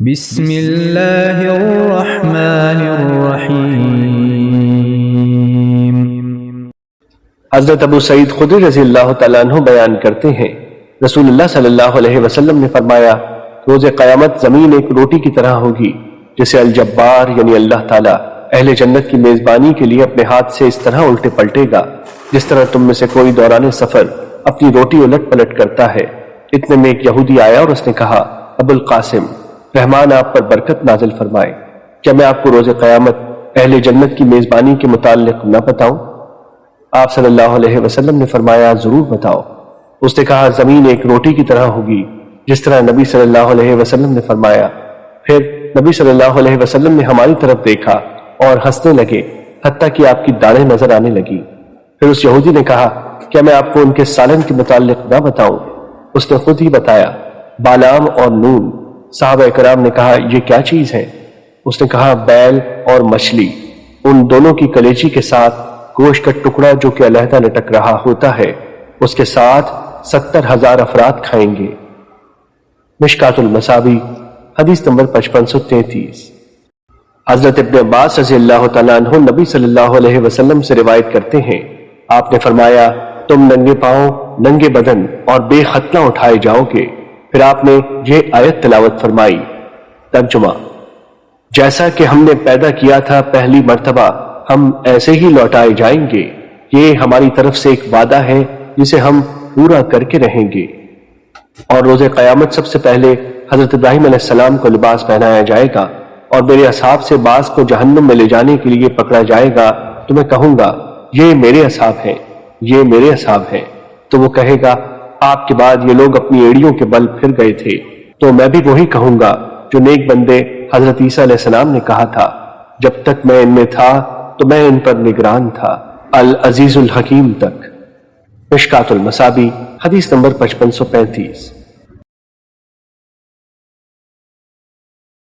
بسم اللہ الرحمن الرحیم۔ حضرت ابو سعید خدری رضی اللہ تعالیٰ عنہ بیان کرتے ہیں، رسول اللہ صلی اللہ علیہ وسلم نے فرمایا، روز قیامت زمین ایک روٹی کی طرح ہوگی جسے الجبار یعنی اللہ تعالیٰ اہل جنت کی میزبانی کے لیے اپنے ہاتھ سے اس طرح الٹے پلٹے گا جس طرح تم میں سے کوئی دوران سفر اپنی روٹی الٹ پلٹ کرتا ہے۔ اتنے میں ایک یہودی آیا اور اس نے کہا، ابو القاسم، رحمان آپ پر برکت نازل فرمائے، کیا میں آپ کو روز قیامت اہل جنت کی میزبانی کے متعلق نہ بتاؤں؟ آپ صلی اللہ علیہ وسلم نے فرمایا، ضرور بتاؤ۔ اس نے کہا، زمین ایک روٹی کی طرح ہوگی جس طرح نبی صلی اللہ علیہ وسلم نے فرمایا۔ پھر نبی صلی اللہ علیہ وسلم نے ہماری طرف دیکھا اور ہنسنے لگے حتیٰ کہ آپ کی داڑھیں نظر آنے لگی۔ پھر اس یہودی نے کہا، کیا میں آپ کو ان کے سالن کے متعلق نہ بتاؤں؟ اس نے خود ہی بتایا، بالام اور نون۔ صحابہ کرام نے کہا، یہ کیا چیز ہے؟ اس نے کہا، بیل اور مچھلی، ان دونوں کی کلیجی کے ساتھ گوشت کا ٹکڑا جو کہ علیحدہ لٹک رہا ہوتا ہے، اس کے ساتھ 70,000 افراد کھائیں گے۔ مشکات المصابیح حدیث نمبر 5533۔ حضرت ابن عباس رضی اللہ تعالیٰ عنہ نبی صلی اللہ علیہ وسلم سے روایت کرتے ہیں، آپ نے فرمایا، تم ننگے پاؤں، ننگے بدن اور بے ختنہ اٹھائے جاؤ گے۔ پھر آپ نے یہ آیت تلاوت فرمائی، ترجمہ، جیسا کہ ہم نے پیدا کیا تھا پہلی مرتبہ ہم ایسے ہی لوٹائے جائیں گے، یہ ہماری طرف سے ایک وعدہ ہے جسے ہم پورا کر کے رہیں گے۔ اور روز قیامت سب سے پہلے حضرت ابراہیم علیہ السلام کو لباس پہنایا جائے گا، اور میرے اصحاب سے بعض کو جہنم میں لے جانے کے لیے پکڑا جائے گا، تو میں کہوں گا، یہ میرے اصحاب ہیں، یہ میرے اصحاب ہیں۔ تو وہ کہے گا، آپ کے بعد یہ لوگ اپنی ایڑیوں کے بل پھر گئے تھے۔ تو میں بھی وہی کہوں گا جو نیک بندے حضرت عیسیٰ علیہ السلام نے کہا تھا، جب تک میں ان میں تھا تو میں ان پر نگران تھا، العزیز الحکیم تک۔ مشکات المصابیح حدیث نمبر 5535۔